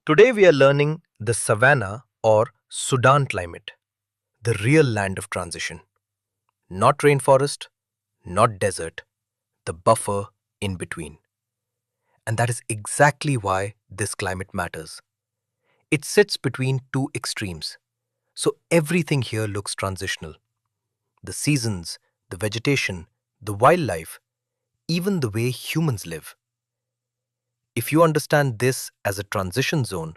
Today we are learning the Savanna or Sudan climate, the real land of transition. Not rainforest, not desert, the buffer in between. And that is exactly why this climate matters. It sits between two extremes, so everything here looks transitional. The seasons, the vegetation, the wildlife, even the way humans live. If you understand this as a transition zone,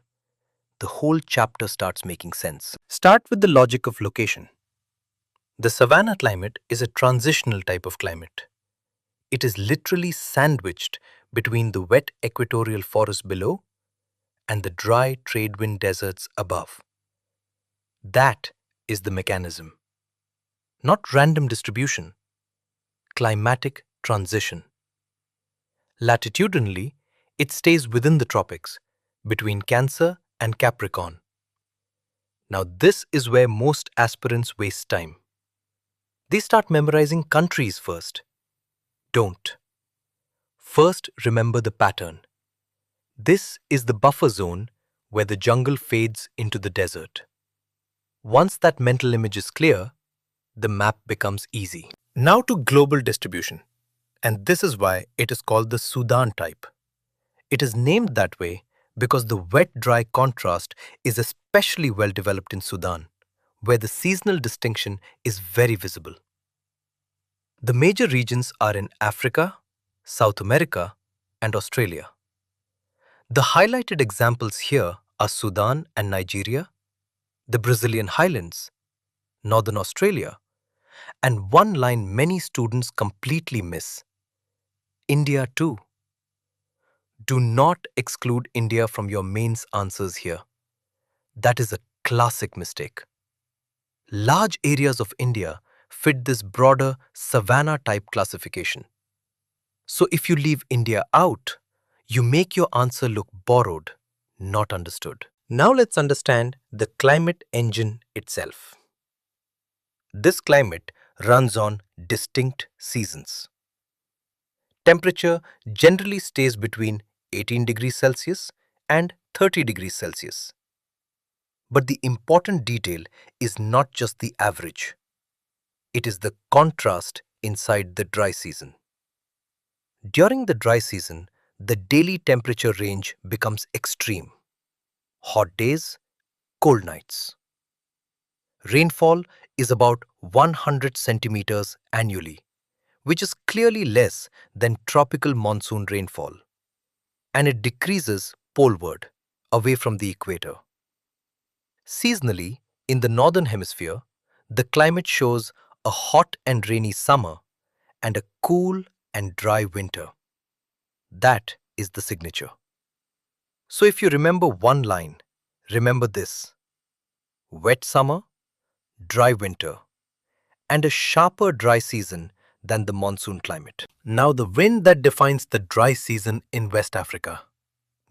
the whole chapter starts making sense. Start with the logic of location. The savanna climate is a transitional type of climate. It is literally sandwiched between the wet equatorial forest below and the dry trade wind deserts above. That is the mechanism. Not random distribution, climatic transition. Latitudinally, it stays within the tropics, between Cancer and Capricorn. Now, this is where most aspirants waste time. They start memorizing countries first. Don't. First, remember the pattern. This is the buffer zone where the jungle fades into the desert. Once that mental image is clear, the map becomes easy. Now to global distribution. And this is why it is called the Sudan type. It is named that way because the wet-dry contrast is especially well developed in Sudan, where the seasonal distinction is very visible. The major regions are in Africa, South America, and Australia. The highlighted examples here are Sudan and Nigeria, the Brazilian highlands, Northern Australia, and one line many students completely miss: India too. Do not exclude India from your mains answers here. That is a classic mistake. Large areas of India fit this broader savanna type classification. So if you leave India out, you make your answer look borrowed, not understood. Now let's understand the climate engine itself. This climate runs on distinct seasons. Temperature generally stays between 18 degrees Celsius and 30 degrees Celsius. But the important detail is not just the average. It is the contrast inside the dry season. During the dry season, the daily temperature range becomes extreme. Hot days, cold nights. Rainfall is about 100 centimeters annually, which is clearly less than tropical monsoon rainfall. And it decreases poleward, away from the equator. Seasonally, in the northern hemisphere, the climate shows a hot and rainy summer and a cool and dry winter. That is the signature. So if you remember one line, remember this: wet summer, dry winter, and a sharper dry season than the monsoon climate. Now the wind that defines the dry season in West Africa,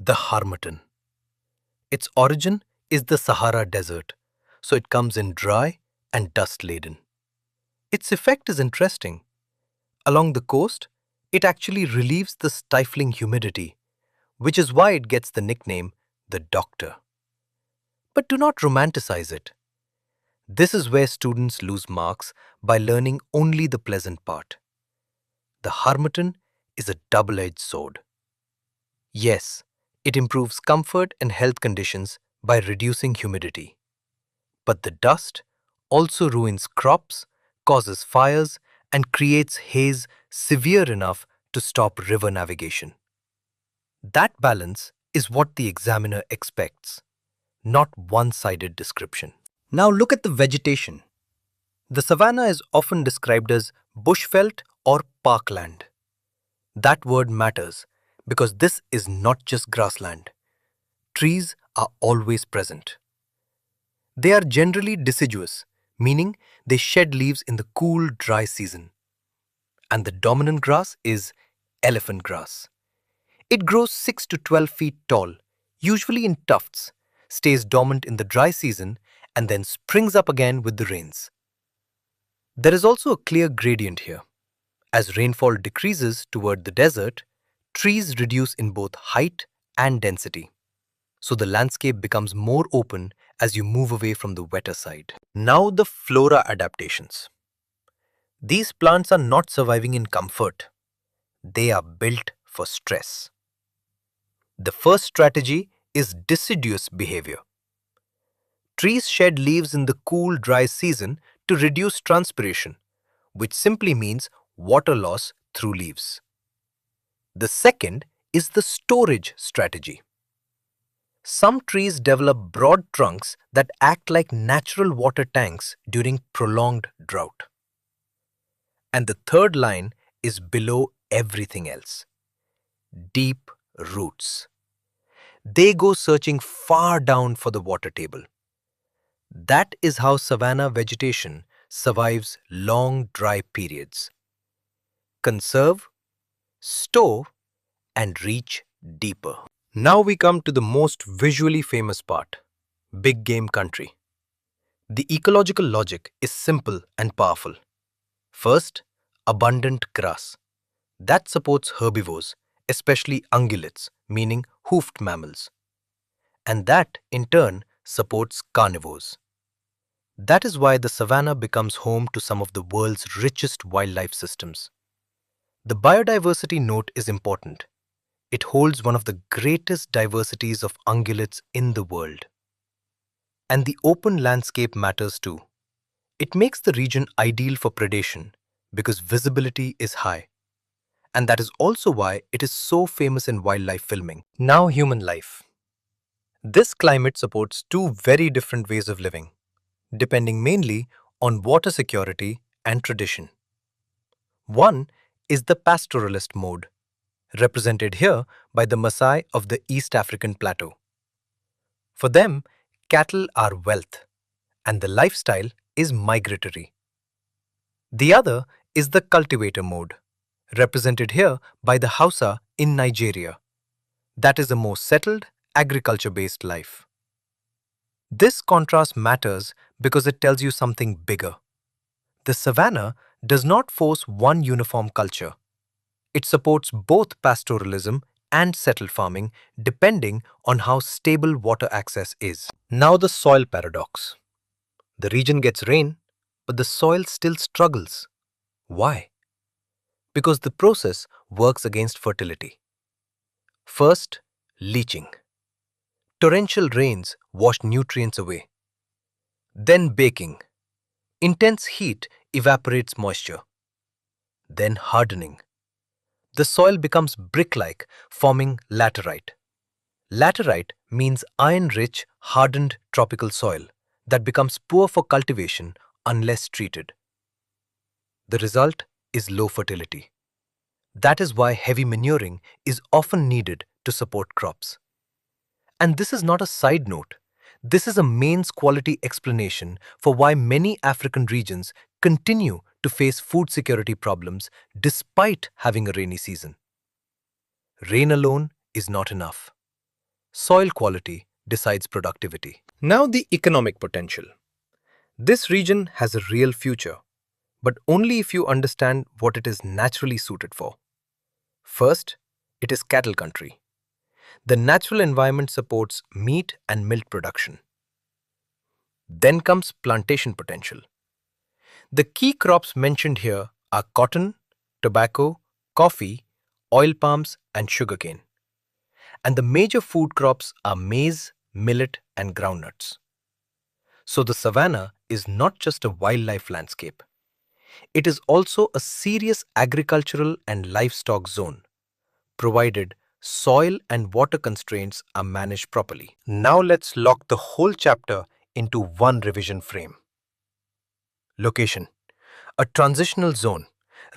the harmattan. Its origin is the Sahara Desert, so it comes in dry and dust-laden. Its effect is interesting. Along the coast, it actually relieves the stifling humidity, which is why it gets the nickname the doctor. But do not romanticize it. This is where students lose marks by learning only the pleasant part. The harmattan is a double-edged sword. Yes, it improves comfort and health conditions by reducing humidity. But the dust also ruins crops, causes fires, and creates haze severe enough to stop river navigation. That balance is what the examiner expects, not one-sided description. Now look at the vegetation. The savanna is often described as bushveld or parkland. That word matters because this is not just grassland. Trees are always present. They are generally deciduous, meaning they shed leaves in the cool, dry season. And the dominant grass is elephant grass. It grows 6 to 12 feet tall, usually in tufts, stays dormant in the dry season, and then springs up again with the rains. There is also a clear gradient here. As rainfall decreases toward the desert, trees reduce in both height and density. so the landscape becomes more open as you move away from the wetter side. Now the flora adaptations. These plants are not surviving in comfort. They are built for stress. The first strategy is deciduous behavior. Trees shed leaves in the cool, dry season to reduce transpiration, which simply means water loss through leaves. The second is the storage strategy. Some trees develop broad trunks that act like natural water tanks during prolonged drought. And the third line is below everything else: deep roots. They go searching far down for the water table. That is how savanna vegetation survives long dry periods. Conserve, store, and reach deeper. Now we come to the most visually famous part: big game country. The ecological logic is simple and powerful. First, abundant grass. That supports herbivores, especially ungulates, meaning hoofed mammals. And that, in turn, supports carnivores. That is why the savanna becomes home to some of the world's richest wildlife systems. The biodiversity note is important. It holds one of the greatest diversities of ungulates in the world. And the open landscape matters too. It makes the region ideal for predation because visibility is high. And that is also why it is so famous in wildlife filming. Now, human life. This climate supports two very different ways of living, depending mainly on water security and tradition. One is the pastoralist mode, represented here by the Maasai of the East African plateau. For them, cattle are wealth, and the lifestyle is migratory. The other is the cultivator mode, represented here by the Hausa in Nigeria. That is a more settled, agriculture-based life. This contrast matters because it tells you something bigger. The savanna does not force one uniform culture. It supports both pastoralism and settled farming depending on how stable water access is. Now the soil paradox. The region gets rain, but the soil still struggles. Why? Because the process works against fertility. First, leaching. Torrential rains wash nutrients away. Then baking. Intense heat evaporates moisture. Then hardening. The soil becomes brick-like, forming laterite. Laterite means iron-rich, hardened tropical soil that becomes poor for cultivation unless treated. The result is low fertility. That is why heavy manuring is often needed to support crops. And this is not a side note. This is a mains quality explanation for why many African regions continue to face food security problems despite having a rainy season. Rain alone is not enough. Soil quality decides productivity. Now the economic potential. This region has a real future, but only if you understand what it is naturally suited for. First, it is cattle country. The natural environment supports meat and milk production. Then comes plantation potential. The key crops mentioned here are cotton, tobacco, coffee, oil palms, and sugarcane. And the major food crops are maize, millet, and groundnuts. So the savanna is not just a wildlife landscape. It is also a serious agricultural and livestock zone, provided soil and water constraints are managed properly. Now let's lock the whole chapter into one revision frame. Location: a transitional zone,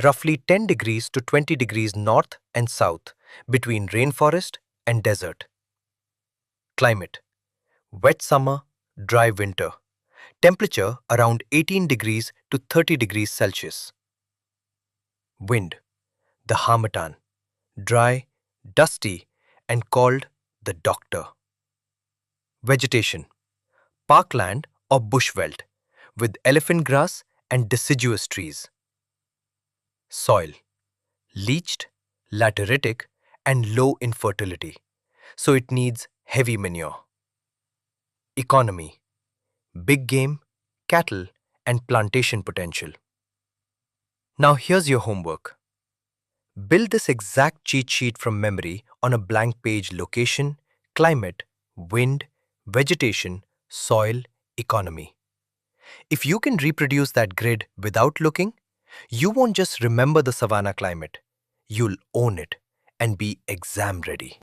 roughly 10 degrees to 20 degrees north and south, between rainforest and desert. Climate: wet summer, dry winter. Temperature around 18 degrees to 30 degrees Celsius. Wind: the harmattan, dry, dusty, and called the doctor. Vegetation: parkland or bushveld, with elephant grass and deciduous trees. Soil: leached, lateritic, and low in fertility, so it needs heavy manure. Economy, big game, cattle, and plantation potential. Now here's your homework. Build this exact cheat sheet from memory on a blank page: location, climate, wind, vegetation, soil, economy. If you can reproduce that grid without looking, you won't just remember the savanna climate, you'll own it and be exam ready.